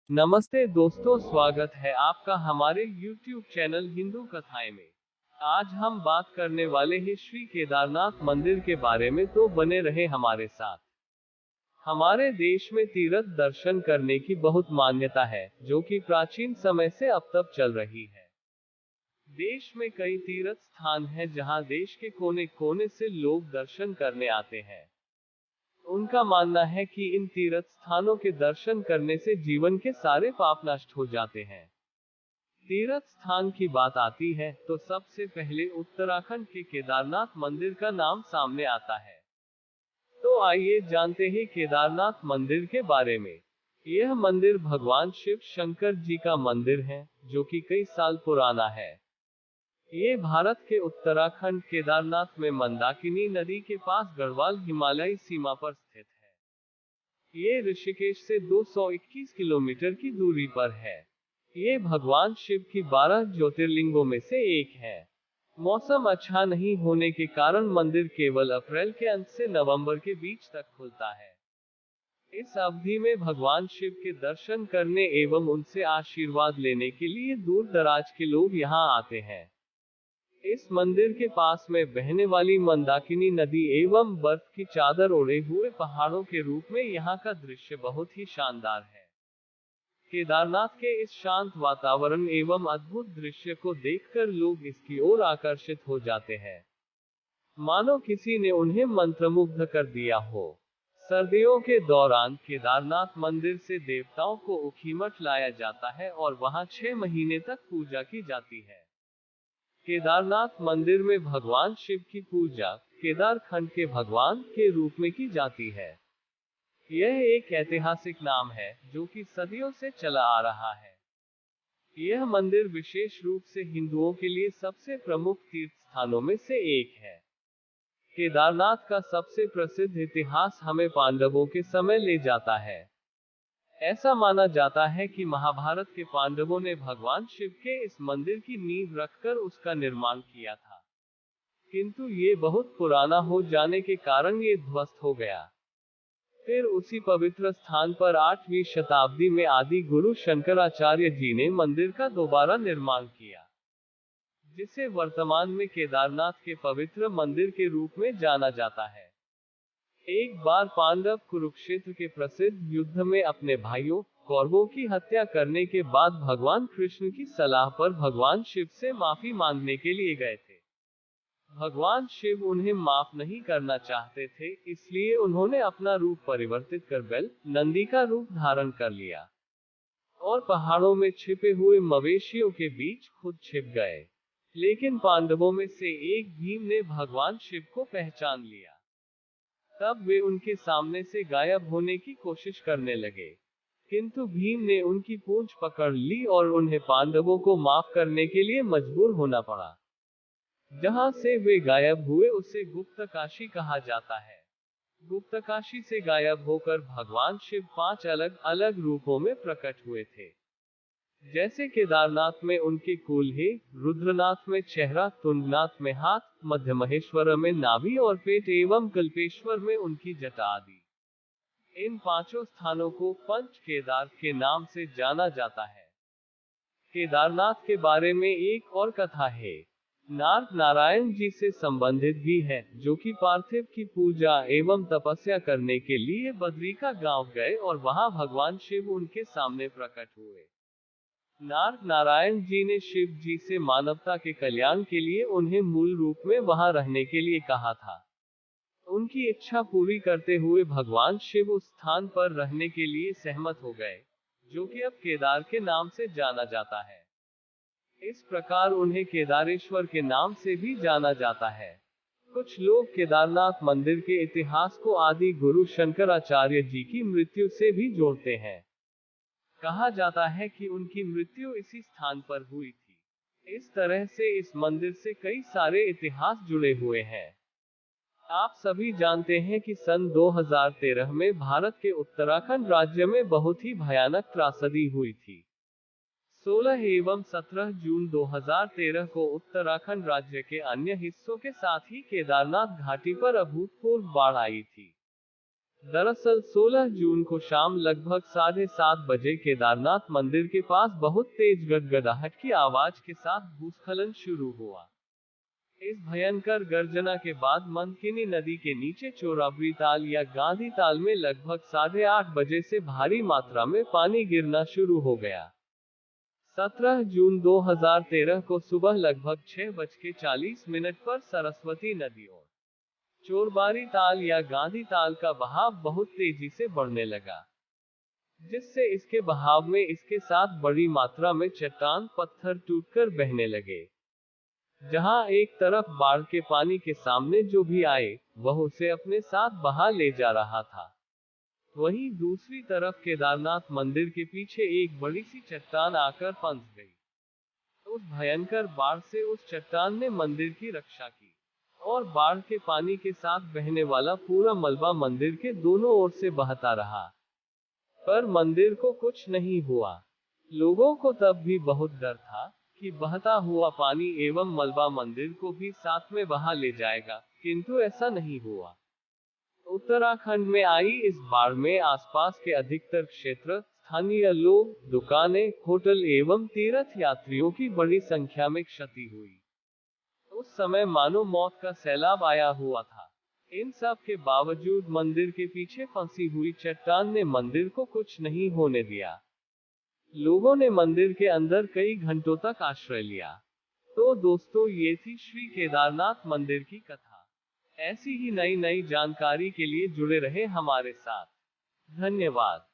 नमस्ते दोस्तों, स्वागत है आपका हमारे YouTube चैनल हिंदू कथाएं में। आज हम बात करने वाले हैं श्री केदारनाथ मंदिर के बारे में, तो बने रहे हमारे साथ। हमारे देश में तीर्थ दर्शन करने की बहुत मान्यता है, जो कि प्राचीन समय से अब तक चल रही है। देश में कई तीर्थ स्थान हैं जहां देश के कोने कोने से लोग दर्शन करने आते हैं। उनका मानना है कि इन तीर्थ स्थानों के दर्शन करने से जीवन के सारे पाप नष्ट हो जाते हैं। तीर्थ स्थान की बात आती है तो सबसे पहले उत्तराखंड के केदारनाथ मंदिर का नाम सामने आता है। तो आइए जानते हैं केदारनाथ मंदिर के बारे में। यह मंदिर भगवान शिव शंकर जी का मंदिर है, जो कि कई साल पुराना है। ये भारत के उत्तराखंड केदारनाथ में मंदाकिनी नदी के पास गढ़वाल हिमालयी सीमा पर स्थित है। ये ऋषिकेश से 221 किलोमीटर की दूरी पर है। ये भगवान शिव की 12 ज्योतिर्लिंगों में से एक है। मौसम अच्छा नहीं होने के कारण मंदिर केवल अप्रैल के अंत से नवंबर के बीच तक खुलता है। इस अवधि में भगवान शिव के दर्शन करने एवं उनसे आशीर्वाद लेने के लिए दूर दराज के लोग यहाँ आते हैं। इस मंदिर के पास में बहने वाली मंदाकिनी नदी एवं बर्फ की चादर ओढ़े हुए पहाड़ों के रूप में यहाँ का दृश्य बहुत ही शानदार है। केदारनाथ के इस शांत वातावरण एवं अद्भुत दृश्य को देखकर लोग इसकी ओर आकर्षित हो जाते हैं, मानो किसी ने उन्हें मंत्रमुग्ध कर दिया हो। सर्दियों के दौरान केदारनाथ मंदिर से देवताओं को ऊखीमठ लाया जाता है और वहां 6 महीने तक पूजा की जाती है। केदारनाथ मंदिर में भगवान शिव की पूजा केदार खंड के भगवान के रूप में की जाती है। यह एक ऐतिहासिक नाम है, जो कि सदियों से चला आ रहा है। यह मंदिर विशेष रूप से हिंदुओं के लिए सबसे प्रमुख तीर्थ स्थानों में से एक है। केदारनाथ का सबसे प्रसिद्ध इतिहास हमें पांडवों के समय ले जाता है। ऐसा माना जाता है कि महाभारत के पांडवों ने भगवान शिव के इस मंदिर की नींव रखकर उसका निर्माण किया था, किंतु ये बहुत पुराना हो जाने के कारण ये ध्वस्त हो गया। फिर उसी पवित्र स्थान पर 8वीं शताब्दी में आदि गुरु शंकराचार्य जी ने मंदिर का दोबारा निर्माण किया, जिसे वर्तमान में केदारनाथ के पवित्र मंदिर के रूप में जाना जाता है। एक बार पांडव कुरुक्षेत्र के प्रसिद्ध युद्ध में अपने भाइयों कौरवों की हत्या करने के बाद भगवान कृष्ण की सलाह पर भगवान शिव से माफी मांगने के लिए गए थे। भगवान शिव उन्हें माफ नहीं करना चाहते थे, इसलिए उन्होंने अपना रूप परिवर्तित कर बैल नंदी का रूप धारण कर लिया और पहाड़ों में छिपे हुए मवेशियों के बीच खुद छिप गए। लेकिन पांडवों में से एक भीम ने भगवान शिव को पहचान लिया। तब वे उनके सामने से गायब होने की कोशिश करने लगे, किंतु भीम ने उनकी पूंछ पकड़ ली और उन्हें पांडवों को माफ करने के लिए मजबूर होना पड़ा। जहां से वे गायब हुए उसे गुप्तकाशी कहा जाता है। गुप्तकाशी से गायब होकर भगवान शिव 5 अलग अलग रूपों में प्रकट हुए थे, जैसे केदारनाथ में उनके कूल्हे, रुद्रनाथ में चेहरा, तुंगनाथ में हाथ, मध्य महेश्वर में नाभि और पेट एवं कल्पेश्वर में उनकी जटा आदि। इन पांचों स्थानों को पंच केदार के नाम से जाना जाता है। केदारनाथ के बारे में एक और कथा है। नारद नारायण जी से संबंधित भी है, जो कि पार्थिव की पूजा एवं तपस्या करने के लिए बद्री का गांव गए और वहां भगवान शिव उनके सामने प्रकट हुए। नारद नारायण जी ने शिव जी से मानवता के कल्याण के लिए उन्हें मूल रूप में वहां रहने के लिए कहा था। उनकी इच्छा पूरी करते हुए भगवान शिव उस स्थान पर रहने के लिए सहमत हो गए, जो कि अब केदार के नाम से जाना जाता है। इस प्रकार उन्हें केदारेश्वर के नाम से भी जाना जाता है। कुछ लोग केदारनाथ मंदिर के इतिहास को आदि गुरु शंकराचार्य जी की मृत्यु से भी जोड़ते हैं। कहा जाता है कि उनकी मृत्यु इसी स्थान पर हुई थी। इस तरह से इस मंदिर से कई सारे इतिहास जुड़े हुए हैं। आप सभी जानते हैं कि सन 2013 में भारत के उत्तराखंड राज्य में बहुत ही भयानक त्रासदी हुई थी। 16 एवं 17 जून 2013 को उत्तराखंड राज्य के अन्य हिस्सों के साथ ही केदारनाथ घाटी पर अभूतपूर्व बाढ़ आई थी। दरअसल 16 जून को शाम लगभग 7:30 बजे केदारनाथ मंदिर के पास बहुत तेज गड़गड़ाहट की आवाज के साथ भूस्खलन शुरू हुआ। इस भयंकर गर्जना के बाद मंदाकिनी नदी के नीचे चोराबरी ताल या गांधी ताल में लगभग 8:30 बजे से भारी मात्रा में पानी गिरना शुरू हो गया। 17 जून 2013 को सुबह लगभग 6:40 पर सरस्वती नदी और चोरबारी ताल या गांधी ताल का बहाव बहुत तेजी से बढ़ने लगा, जिससे इसके बहाव में इसके साथ बड़ी मात्रा में चट्टान पत्थर टूटकर बहने लगे। जहां एक तरफ बाढ़ के पानी के सामने जो भी आए, वह उसे अपने साथ बहा ले जा रहा था, वहीं दूसरी तरफ केदारनाथ मंदिर के पीछे एक बड़ी सी चट्टान आकर फंस गई। उस भयंकर बाढ़ से उस चट्टान ने मंदिर की रक्षा की, और बाढ़ के पानी के साथ बहने वाला पूरा मलबा मंदिर के दोनों ओर से बहता रहा। पर मंदिर को कुछ नहीं हुआ। लोगों को तब भी बहुत डर था कि बहता हुआ पानी एवं मलबा मंदिर को भी साथ में बहा ले जाएगा, किंतु ऐसा नहीं हुआ। उत्तराखंड में आई इस बाढ़ में आसपास के अधिकतर क्षेत्र, स्थानीय लोग, दुकानें, होटल एवं तीर्थ यात्रियों की बड़ी संख्या में क्षति हुई। उस समय मानो मौत का सैलाब आया हुआ था। इन सब के बावजूद मंदिर के पीछे फंसी हुई चट्टान ने मंदिर को कुछ नहीं होने दिया। लोगों ने मंदिर के अंदर कई घंटों तक आश्रय लिया। तो दोस्तों, ये थी श्री केदारनाथ मंदिर की कथा। ऐसी ही नई नई जानकारी के लिए जुड़े रहे हमारे साथ। धन्यवाद।